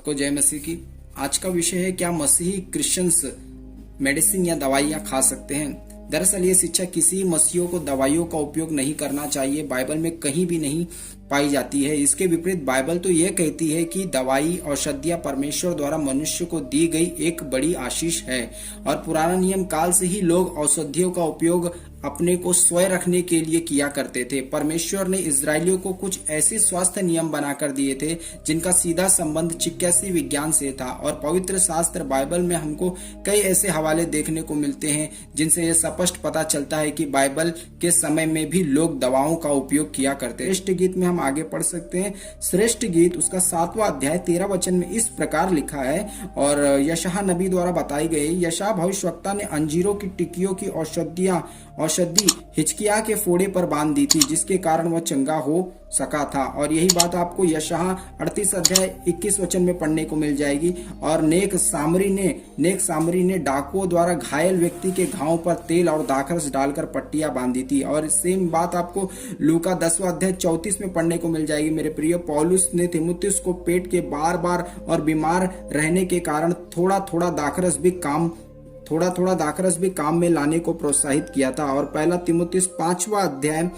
सबको जय मसीह की। आज का विषय है, क्या मसीही क्रिश्चियंस मेडिसिन या दवाइयां खा सकते हैं। दरअसल ये शिक्षा किसी मसीहियों को दवाइयों का उपयोग नहीं करना चाहिए, बाइबल में कहीं भी नहीं पाई जाती है। इसके विपरीत बाइबल तो यह कहती है कि दवाई औषधियां परमेश्वर द्वारा मनुष्य को दी गई एक बड़ी आशीष है और पुराना नियम काल से ही लोग औषधियों का उपयोग अपने को स्वयं रखने के लिए किया करते थे। परमेश्वर ने इजरायलियों को कुछ ऐसे स्वास्थ्य नियम बनाकर दिए थे जिनका सीधा संबंध चिकित्सीय विज्ञान से था और पवित्र शास्त्र बाइबल में हमको कई ऐसे हवाले देखने को मिलते हैं जिनसे यह स्पष्ट पता चलता है कि बाइबल के समय में भी लोग दवाओं का उपयोग किया करते। श्रेष्ठ गीत में हम आगे पढ़ सकते हैं। श्रेष्ठ गीत उसका 7वां अध्याय 13 वचन में इस प्रकार लिखा है और यशायाह नबी द्वारा बताई गई। यशायाह भविष्यवक्ता ने अंजीरों की टिक्कियों की औषधि हिजकिय्याह के फोड़े पर बांध दी थी, जिसके कारण वह चंगा हो सका था। और यही बात आपको यशायाह 38 अध्याय 21 वचन में पढ़ने को मिल जाएगी। और नेक सामरी ने डाकुओं द्वारा घायल व्यक्ति के घावों पर तेल और दाखरस डालकर पट्टियां बांधी थी। और सेम बात आपको लूका 10वां अध्याय 34 में पढ़ने को मिल जाएगी। मेरे प्रिय, पौलुस ने तीमुथियुस को पेट के बार और बीमार रहने के कारण थोड़ा थोड़ा दाखरस भी काम में लाने को प्रोत्साहित किया था। और पहला तीमुथियुस 5वां अध्याय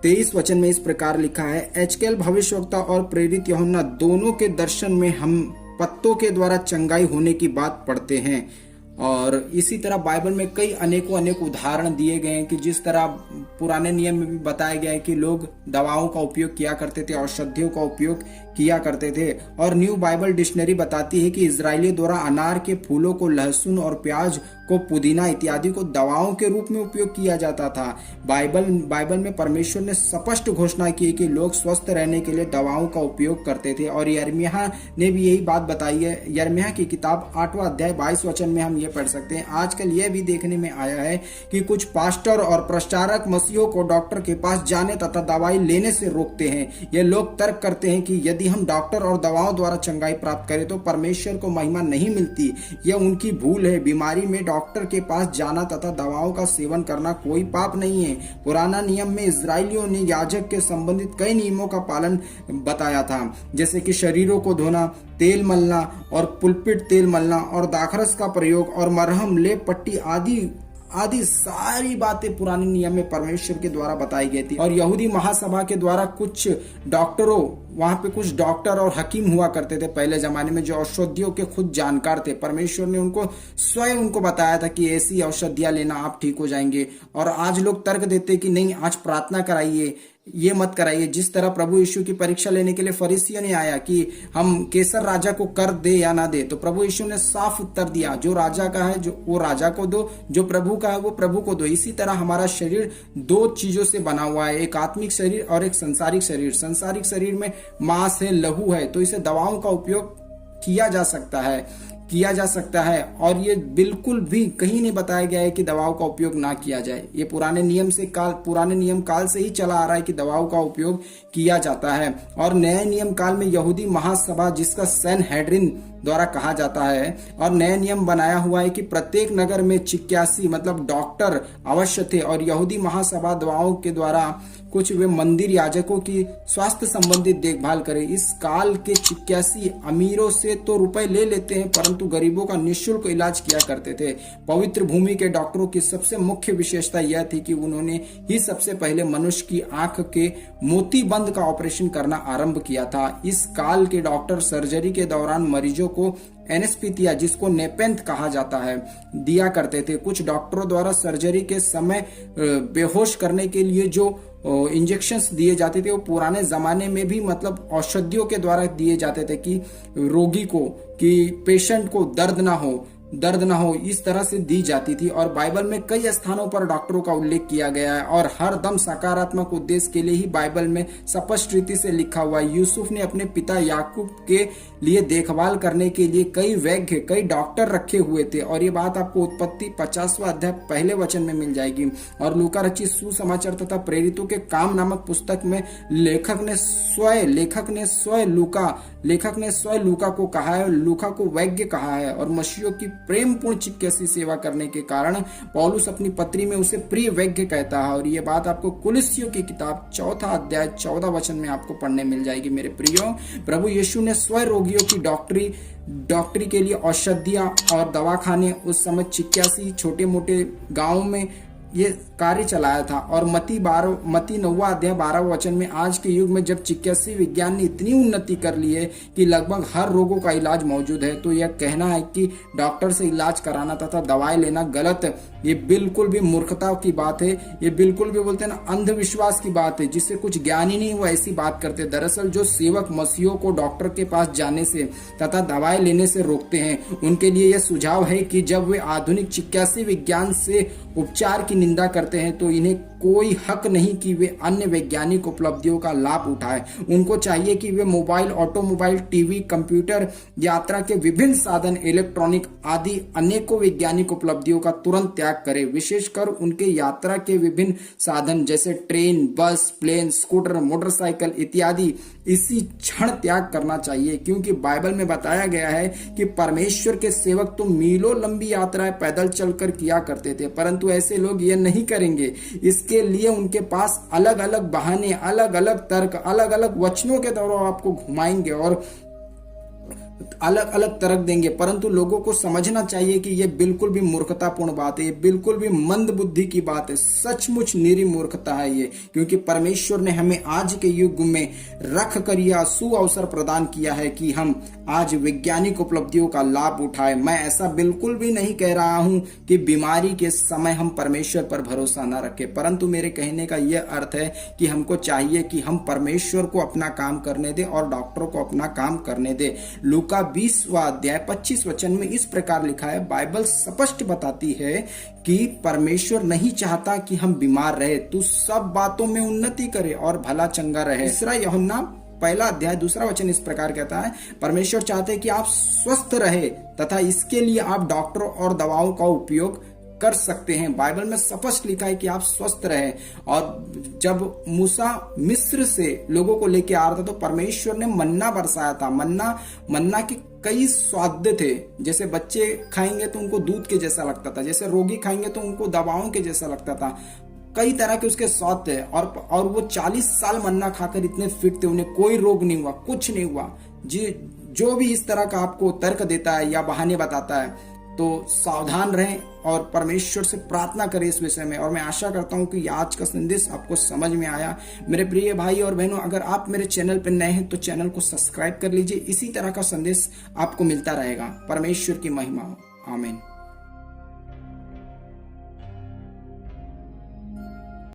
23 वचन में इस प्रकार लिखा है, एजकेल भविष्यवक्ता और प्रेरित यूहन्ना दोनों के दर्शन में हम पत्तों के द्वारा चंगाई होने की बात पढ़ते हैं। और इसी तरह बाइबल में कई अनेक उदाहरण दिए गए हैं कि जिस तरह पुराने नियम में भी बताया गया है कि लोग दवाओं का उपयोग किया करते थे, औषधियों का उपयोग किया करते थे। और न्यू बाइबल डिक्शनरी बताती है कि इजरायलियों द्वारा अनार के फूलों को, लहसुन और प्याज को, पुदीना इत्यादि को दवाओं के रूप में उपयोग किया जाता था। बाइबल में परमेश्वर ने स्पष्ट घोषणा की कि लोग स्वस्थ रहने के लिए दवाओं का उपयोग करते थे। और यिर्मयाह ने भी यही बात बताई है। यिर्मयाह की किताब 8वां अध्याय 22 वचन में हम ये पढ़ सकते हैं। आजकल यह भी देखने में आया है कि कुछ पास्टर और प्रचारक मसीहियों को डॉक्टर के पास जाने तथा दवाई लेने से रोकते हैं। ये लोग तर्क करते हैं कि यदि हम डॉक्टर और दवाओं द्वारा चंगाई प्राप्त करें तो परमेश्वर को महिमा नहीं मिलती। यह उनकी भूल है। बीमारी में डॉक्टर के पास जाना तथा दवाओं का सेवन करना कोई पाप नहीं है। पुराना नियम में इजरायलियों ने याजक के संबंधित कई नियमों का पालन बताया था, जैसे कि शरीरों को धोना, तेल मलना और पुलपिट तेल मलना और दाखरस का प्रयोग और मरहम, लेप पट्टी आदि सारी बातें पुराने नियम में परमेश्वर के द्वारा बताई गई थी। और यहूदी महासभा के द्वारा वहां पे कुछ डॉक्टर और हकीम हुआ करते थे पहले जमाने में, जो औषधियों के खुद जानकार थे। परमेश्वर ने उनको बताया था कि ऐसी औषधियां लेना आप ठीक हो जाएंगे। और आज लोग तर्क देते कि नहीं, आज प्रार्थना कराइए, ये मत कराइए। जिस तरह प्रभु यीशु की परीक्षा लेने के लिए फरीसियों ने आया कि हम केसर राजा को कर दे या ना दे, तो प्रभु यीशु ने साफ उत्तर दिया, जो राजा का है वो राजा को दो, जो प्रभु का है वो प्रभु को दो। इसी तरह हमारा शरीर दो चीजों से बना हुआ है, एक आत्मिक शरीर और एक संसारिक शरीर। संसारिक शरीर में मांस है, लहू है, तो इसे दवाओं का उपयोग किया जा सकता है। और ये बिल्कुल भी कहीं नहीं बताया गया है कि दवाओं का उपयोग ना किया जाए। ये पुराने नियम काल से ही चला आ रहा है कि दवाओं का उपयोग किया जाता है। और नए नियम काल में यहूदी महासभा, जिसका सैनहेड्रिन द्वारा कहा जाता है, और नए नियम बनाया हुआ है कि प्रत्येक नगर में चिकित्सी मतलब डॉक्टर अवश्य थे। और यहूदी महासभा दवाओं के द्वारा कुछ वे मंदिर याजकों की स्वास्थ्य संबंधित देखभाल करें। इस काल के चिकित्सी अमीरों से तो रुपए ले लेते हैं, परंतु गरीबों का निःशुल्क इलाज किया करते थे। पवित्र भूमि के डॉक्टरों की सबसे मुख्य विशेषता यह थी कि उन्होंने ही सबसे पहले मनुष्य की आंख के मोतीबंद का ऑपरेशन करना आरंभ किया था। इस काल के डॉक्टर सर्जरी के दौरान मरीजों को एनेस्थीसिया, जिसको नेपेंथ कहा जाता है, दिया करते थे। कुछ डॉक्टरों द्वारा सर्जरी के समय बेहोश करने के लिए जो इंजेक्शंस दिए जाते थे वो पुराने जमाने में भी मतलब औषधियों के द्वारा दिए जाते थे कि रोगी को, कि पेशेंट को दर्द ना हो, इस तरह से दी जाती थी। और बाइबल में कई स्थानों पर डॉक्टरों का उल्लेख किया गया है और हर दम सकारात्मक उद्देश्य के लिए ही बाइबल में स्पष्ट रीति से लिखा हुआ है। यूसुफ ने अपने पिता याकूब के लिए देखभाल करने के लिए कई डॉक्टर रखे हुए थे। और ये बात आपको उत्पत्ति 50वां अध्याय पहले वचन में मिल जाएगी। और लूका रचित सुसमाचार तथा प्रेरितों के काम नामक पुस्तक में लेखक ने स्वयं लूका को कहा है, लूका को वैज्ञ कहा है। और मसीहियों की प्रेमपूर्ण चिकित्सीय सेवा करने के कारण पौलुस अपनी पत्री में उसे प्रिय वैद्य कहता है। और ये बात आपको कुलिस्सियों की किताब 4 अध्याय 14 वचन में आपको पढ़ने मिल जाएगी। मेरे प्रियो, प्रभु यीशु ने स्वयं रोगियों की डॉक्टरी के लिए औषधियां और दवाखाने उस समय 81 छोटे मोटे गांवों में ये कार्य चलाया था। और मती 9 अध्याय 12 वचन में आज के युग में जब चिकित्सीय विज्ञान ने इतनी उन्नति कर ली है कि लगभग हर रोगों का इलाज मौजूद है, तो यह कहना है कि डॉक्टर से इलाज कराना तथा दवाई लेना गलत है, ये बिल्कुल भी मूर्खता की बात है। ये बिल्कुल भी बोलते हैं ना, अंधविश्वास की बात है, जिससे कुछ ज्ञान ही नहीं वो ऐसी बात करते। दरअसल जो सेवक मसीहों को डॉक्टर के पास जाने से तथा दवाई लेने से रोकते हैं, उनके लिए यह सुझाव है कि जब वे आधुनिक चिकित्सीय विज्ञान से उपचार की निंदा करते हैं तो इन्हें कोई हक नहीं कि वे अन्य वैज्ञानिक उपलब्धियों का लाभ उठाएं। उनको चाहिए कि वे मोबाइल, ऑटोमोबाइल, टीवी, कंप्यूटर, यात्रा के विभिन्न साधन, इलेक्ट्रॉनिक आदि अनेकों वैज्ञानिक उपलब्धियों का तुरंत त्याग करें। विशेषकर उनके यात्रा के विभिन्न साधन जैसे ट्रेन, बस, प्लेन, स्कूटर, मोटरसाइकिल इत्यादि इसी क्षण त्याग करना चाहिए, क्योंकि बाइबल में बताया गया है कि परमेश्वर के सेवक तो मीलों लंबी यात्राएं पैदल चलकर किया करते थे, परंतु ऐसे लोग ये नहीं करेंगे। इसके लिए उनके पास अलग अलग बहाने, अलग अलग तर्क, अलग अलग वचनों के द्वारा आपको घुमाएंगे और अलग अलग तर्क देंगे, परंतु लोगों को समझना चाहिए कि यह बिल्कुल भी मूर्खतापूर्ण बात है, ये बिल्कुल भी मंद बुद्धि की बात है, सचमुच निरी मूर्खता है ये। क्योंकि परमेश्वर ने हमें आज के युग में रख कर यह सुअवसर प्रदान किया है कि हम आज वैज्ञानिक उपलब्धियों का लाभ उठाए। मैं ऐसा बिल्कुल भी नहीं कह रहा हूं कि बीमारी के समय हम परमेश्वर पर भरोसा न रखें, परंतु मेरे कहने का यह अर्थ है कि हमको चाहिए कि हम परमेश्वर को अपना काम करने दें और डॉक्टरों को अपना काम करने दें। लूका 20वां अध्याय 25 वचन में इस प्रकार लिखा है, बाइबल स्पष्ट बताती है कि परमेश्वर नहीं चाहता कि हम बीमार रहे, तू सब बातों में उन्नति करे और भला चंगा रहे। तीसरा यूहन्ना 1 अध्याय 2 वचन इस प्रकार कहता है, परमेश्वर चाहते हैं कि आप स्वस्थ रहे तथा इसके लिए आप डॉक्टरों और दवाओं का उपयोग कर सकते हैं। बाइबल में स्पष्ट लिखा है कि आप स्वस्थ रहे। और जब मूसा मिस्र से लोगों को लेके आ रहा था तो परमेश्वर ने मन्ना बरसाया था। मन्ना के कई स्वाद थे, जैसे बच्चे खाएंगे तो उनको दूध के जैसा लगता था, जैसे रोगी खाएंगे तो उनको दवाओं के जैसा लगता था, कई तरह के उसके स्वाद थे। और वो 40 साल मन्ना खाकर इतने फिट थे, उन्हें कोई रोग नहीं हुआ, कुछ नहीं हुआ। जो भी इस तरह का आपको तर्क देता है या बहाने बताता है तो सावधान रहें और परमेश्वर से प्रार्थना करें इस विषय में। और मैं आशा करता हूं कि आज का संदेश आपको समझ में आया। मेरे प्रिय भाई और बहनों, अगर आप मेरे चैनल पर नए हैं तो चैनल को सब्सक्राइब कर लीजिए। इसी तरह का संदेश आपको मिलता रहेगा। परमेश्वर की महिमा हो। आमीन।